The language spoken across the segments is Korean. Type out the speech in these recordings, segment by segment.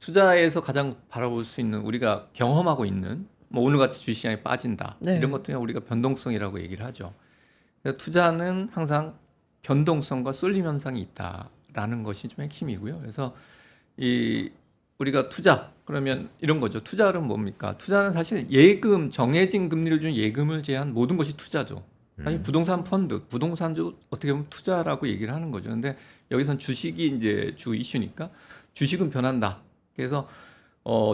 투자에서 가장 바라볼 수 있는 우리가 경험하고 있는 뭐 오늘같이 주식시장이 빠진다 네. 이런 것들은 우리가 변동성이라고 얘기를 하죠. 그래서 투자는 항상 변동성과 쏠림 현상이 있다라는 것이 좀 핵심이고요. 그래서 이 우리가 투자 그러면 이런 거죠. 투자는 뭡니까? 투자는 사실 예금 정해진 금리를 준 예금을 제한 모든 것이 투자죠. 사실 부동산 펀드, 부동산도 어떻게 보면 투자라고 얘기를 하는 거죠. 근데 여기선 주식이 이제 주 이슈니까 주식은 변한다. 그래서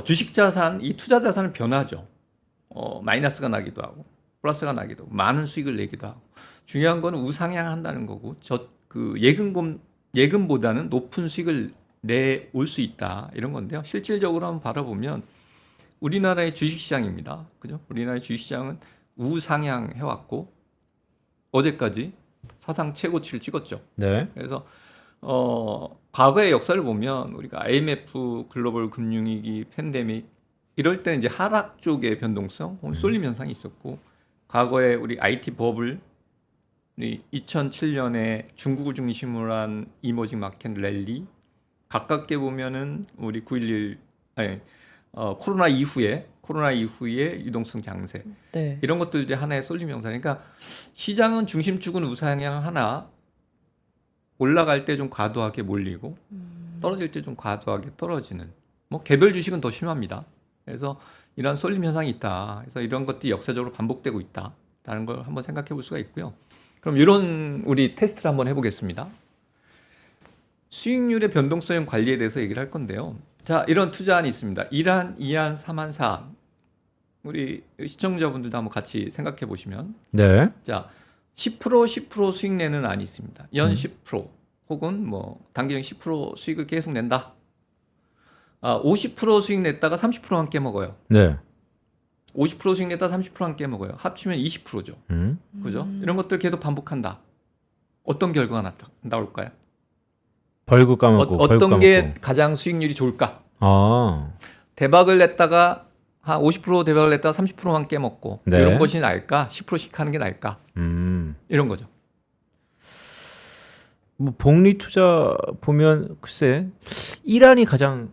주식 자산, 이 투자 자산은 변하죠. 마이너스가 나기도 하고 플러스가 나기도 하고 많은 수익을 내기도 하고 중요한 거는 우상향한다는 거고 그 예금보다는 높은 수익을 내올 수 있다 이런 건데요. 실질적으로 한번 바라보면 우리나라의 주식시장입니다. 그죠? 우리나라의 주식시장은 우상향 해왔고 어제까지 사상 최고치를 찍었죠. 네. 그래서 과거의 역사를 보면 우리가 IMF 글로벌 금융위기 팬데믹 이럴 때는 이제 하락 쪽의 변동성, 혹은 쏠림 현상이 있었고 과거에 우리 IT 버블 2007년에 중국을 중심으로 한 이머징 마켓 랠리 가깝게 보면은 우리 9.11 코로나 이후에 유동성 장세 네. 이런 것들이 하나의 쏠림 현상. 그러니까 시장은 중심축은 우상향 하나 올라갈 때 좀 과도하게 몰리고 떨어질 때 좀 과도하게 떨어지는. 뭐 개별 주식은 더 심합니다. 그래서 이런 쏠림 현상이 있다. 그래서 이런 것들이 역사적으로 반복되고 있다라는 걸 한번 생각해 볼 수가 있고요. 그럼 이런 우리 테스트를 한번 해보겠습니다. 수익률의 변동성 관리에 대해서 얘기를 할 건데요. 자, 이런 투자안이 있습니다. 1안, 2안, 3안, 4안. 우리 시청자분들도 한번 같이 생각해 보시면 네. 자, 10% 수익 내는 안이 있습니다. 연 10% 혹은 뭐 단기적인 10% 수익을 계속 낸다. 50% 수익 냈다가 30%만 깨먹어요. 네. 50% 수익 냈다가 30%만 깨먹어요. 합치면 20%죠. 그죠? 이런 것들 계속 반복한다. 어떤 결과가 나올까요? 벌금 까먹고 벌금 어떤 게 까먹고. 가장 수익률이 좋을까? 아. 대박을 냈다가 한 50% 대박을 냈다가 30%만 깨먹고 네. 이런 것이 나을까? 10%씩 하는 게 나을까? 이런 거죠. 뭐 복리 투자 보면 글쎄 이란이 가장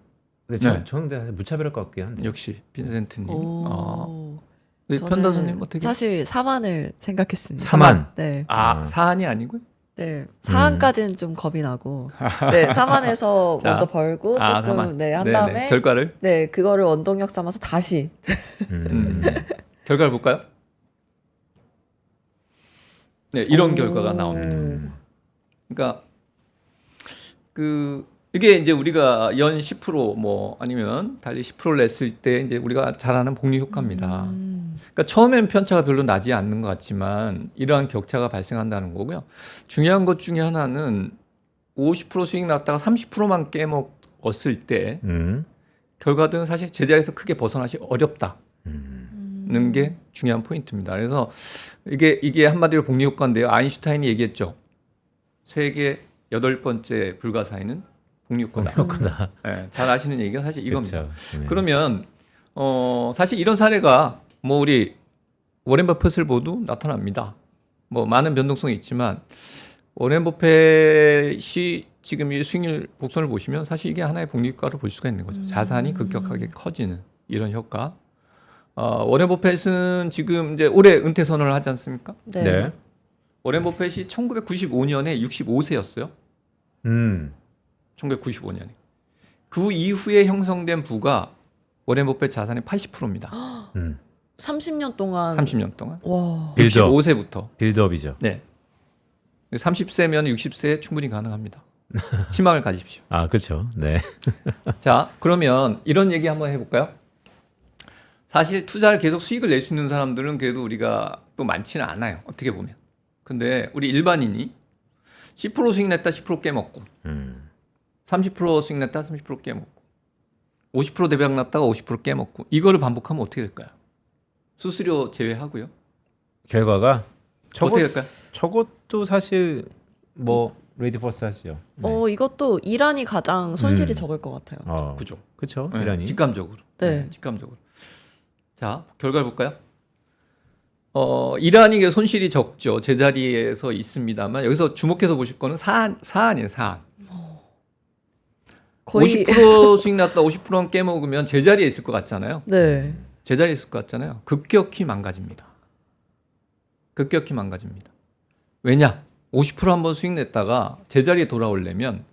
네. 저는 무차별할 것 같긴 한데. 역시 빈센트님. 오. 우리 저는 편다수님 어떻게? 사실 4만을 생각했습니다. 4만. 네. 사안이 아니고요? 네. 4만까지는 좀 겁이 나고. 네. 4만에서 자, 먼저 벌고 조금 4만. 네, 한 네네. 다음에 결과를 네, 그거를 원동력 삼아서 다시 결과를 볼까요? 네, 이런 오. 결과가 나옵니다. 그러니까 이게 이제 우리가 연 10%뭐 아니면 달리 10%를 냈을 때 이제 우리가 잘 아는 복리 효과입니다. 그러니까 처음엔 편차가 별로 나지 않는 것 같지만 이러한 격차가 발생한다는 거고요. 중요한 것 중에 하나는 50% 수익 났다가 30%만 깨먹었을 때 결과들은 사실 제자리에서 크게 벗어나기 어렵다는 게 중요한 포인트입니다. 그래서 이게 한마디로 복리 효과인데요. 아인슈타인이 얘기했죠. 세계 8번째 불가사의는 복리 효과다. 네, 잘 아시는 얘기가 사실 이겁니다. 그쵸. 네. 그러면 사실 이런 사례가 뭐 우리 워렌 버핏을 보도 나타납니다. 뭐 많은 변동성이 있지만 워렌 버핏이 지금 이 수익률 곡선을 보시면 사실 이게 하나의 복리 효과로 볼 수가 있는 거죠. 자산이 급격하게 커지는 이런 효과. 워렌 버핏은 지금 이제 올해 은퇴 선언을 하지 않습니까? 네. 네. 워렌 버핏이 1995년에 65세였어요. 1995년에. 그 이후에 형성된 부가 워렌 버핏 자산의 80%입니다. 30년 동안 30년 동안. 와. 빌드업. 65세부터. 빌드업이죠. 네. 30세면 60세에 충분히 가능합니다. 희망을 가지십시오. 아, 그렇죠. 네. 자, 그러면 이런 얘기 한번 해볼까요? 사실 투자를 계속 수익을 낼 수 있는 사람들은 그래도 우리가 또 많지는 않아요. 어떻게 보면. 근데 우리 일반인이 10% 수익 냈다 10% 깨먹고 30% 수익 냈다 30% 깨먹고 50% 대박 났다가 50% 깨먹고 이거를 반복하면 어떻게 될까요? 수수료 제외하고요. 결과가 어떻게 될까요? 저것도 사실 뭐 레이디 퍼스 하시죠. 네. 이것도 이란이 가장 손실이 적을 것 같아요. 그죠. 그렇죠. 네, 이란이. 직감적으로. 네. 직감적으로. 자, 결과를 볼까요? 이란이 손실이 적죠. 제자리에서 있습니다만 여기서 주목해서 보실 거는 사안이에요. 사안. 거의 50% 수익 났다 50%는 깨먹으면 제자리에 있을 것 같잖아요. 네. 제자리에 있을 것 같잖아요. 급격히 망가집니다. 급격히 망가집니다. 왜냐? 50% 한번 수익 냈다가 제자리에 돌아오려면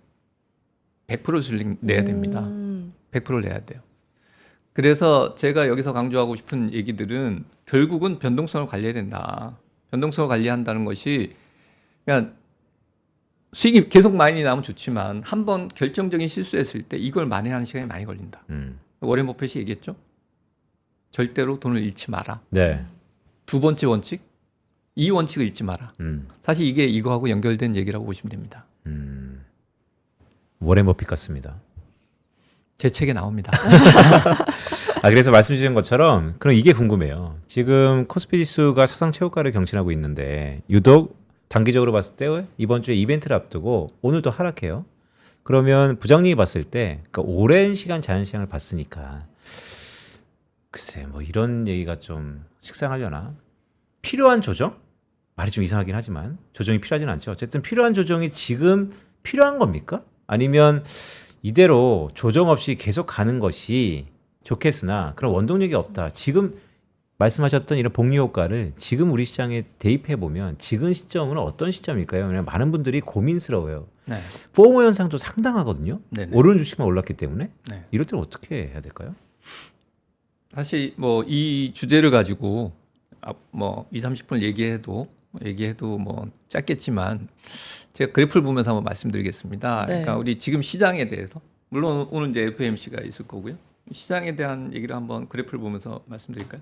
100% 수익 내야 됩니다. 100% 내야 돼요. 그래서 제가 여기서 강조하고 싶은 얘기들은 결국은 변동성을 관리해야 된다. 변동성을 관리한다는 것이 그냥 수익이 계속 많이 나면 좋지만 한번 결정적인 실수했을 때 이걸 만회하는 시간이 많이 걸린다. 워렌 버핏이 얘기했죠. 절대로 돈을 잃지 마라. 네. 두 번째 원칙, 이 원칙을 잃지 마라. 사실 이게 이거하고 연결된 얘기라고 보시면 됩니다. 워렌 버핏 같습니다. 제 책에 나옵니다. 그래서 말씀 주신 것처럼 그럼 이게 궁금해요. 지금 코스피 지수가 사상 최고가를 경신하고 있는데 유독 단기적으로 봤을 때 이번 주에 이벤트를 앞두고 오늘도 하락해요. 그러면 부장님이 봤을 때 그러니까 오랜 시간 자연시장을 봤으니까 글쎄 뭐 이런 얘기가 좀 식상하려나? 필요한 조정? 말이 좀 이상하긴 하지만 조정이 필요하지는 않죠. 어쨌든 필요한 조정이 지금 필요한 겁니까? 아니면 이대로 조정 없이 계속 가는 것이 좋겠으나 그런 원동력이 없다. 지금 말씀하셨던 이런 복리 효과를 지금 우리 시장에 대입해 보면 지금 시점은 어떤 시점일까요? 왜냐하면 많은 분들이 고민스러워요. 네. 포모 현상도 상당하거든요. 네네. 오르는 주식만 올랐기 때문에 네. 이럴 때는 어떻게 해야 될까요? 사실 뭐 이 주제를 가지고 뭐 2, 30분 얘기해도 뭐 짧겠지만 제가 그래프를 보면서 한번 말씀드리겠습니다. 네. 그러니까 우리 지금 시장에 대해서 물론 오늘 이제 FOMC가 있을 거고요. 시장에 대한 얘기를 한번 그래프를 보면서 말씀드릴까요?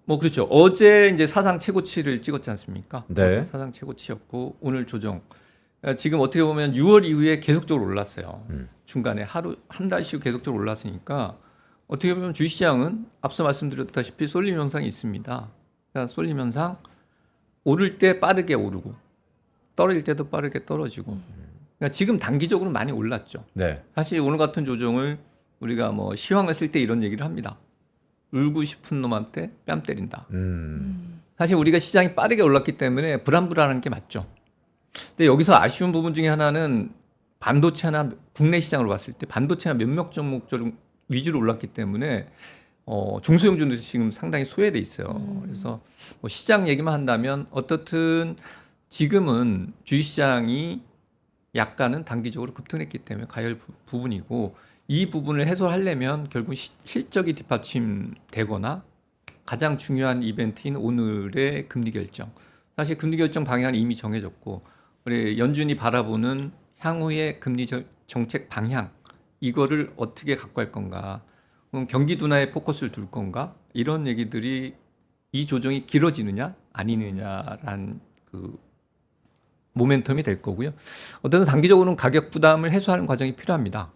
뭐 그렇죠. 어제 이제 사상 최고치를 찍었지 않습니까? 네. 어제 사상 최고치였고 오늘 조정. 그러니까 지금 어떻게 보면 6월 이후에 계속적으로 올랐어요. 중간에 하루 한 달씩 계속적으로 올랐으니까 어떻게 보면 주식시장은 앞서 말씀드렸다시피 쏠림 현상이 있습니다. 그러니까 쏠림 현상 오를 때 빠르게 오르고 떨어질 때도 빠르게 떨어지고. 그러니까 지금 단기적으로 많이 올랐죠. 네. 사실 오늘 같은 조정을 우리가 뭐 시황을 쓸 때 이런 얘기를 합니다. 울고 싶은 놈한테 뺨 때린다. 사실 우리가 시장이 빠르게 올랐기 때문에 불안불안한 게 맞죠. 근데 여기서 아쉬운 부분 중에 하나는 반도체나 국내 시장으로 봤을 때 반도체나 몇몇 종목들 위주로 올랐기 때문에 중소형주도 지금 상당히 소외돼 있어요. 그래서 뭐 시장 얘기만 한다면 어떻든 지금은 주식시장이 약간은 단기적으로 급등했기 때문에 가열 부분이고 이 부분을 해소하려면 결국 실적이 뒷받침되거나 가장 중요한 이벤트인 오늘의 금리 결정. 사실 금리 결정 방향은 이미 정해졌고 우리 연준이 바라보는 향후의 금리 정책 방향 이거를 어떻게 갖고 갈 건가, 경기 둔화에 포커스를 둘 건가 이런 얘기들이 이 조정이 길어지느냐 아니느냐란 그 모멘텀이 될 거고요. 어떤 단기적으로는 가격 부담을 해소하는 과정이 필요합니다.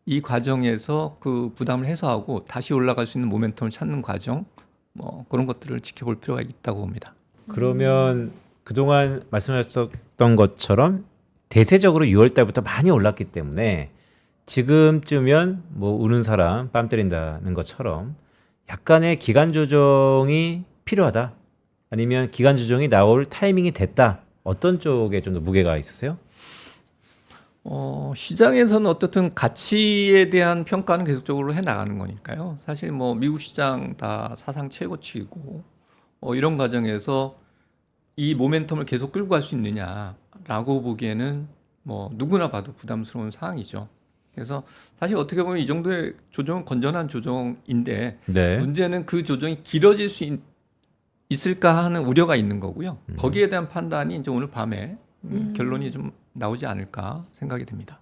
이 과정에서 그 부담을 해소하고 다시 올라갈 수 있는 모멘텀을 찾는 과정, 뭐 그런 것들을 지켜볼 필요가 있다고 봅니다. 그러면 그동안 말씀하셨던 것처럼 대세적으로 6월 달부터 많이 올랐기 때문에 지금쯤이면 뭐 우는 사람 뺨 때린다는 것처럼 약간의 기간 조정이 필요하다. 아니면 기간 조정이 나올 타이밍이 됐다. 어떤 쪽에 좀 더 무게가 있으세요? 시장에서는 어떻든 가치에 대한 평가는 계속적으로 해 나가는 거니까요. 사실 뭐 미국 시장 다 사상 최고치이고 이런 과정에서 이 모멘텀을 계속 끌고 갈 수 있느냐라고 보기에는 뭐 누구나 봐도 부담스러운 상황이죠. 그래서 사실 어떻게 보면 이 정도의 조정은 건전한 조정인데 네. 문제는 그 조정이 길어질 수 있을까 하는 우려가 있는 거고요. 거기에 대한 판단이 이제 오늘 밤에 결론이 좀 나오지 않을까 생각이 듭니다.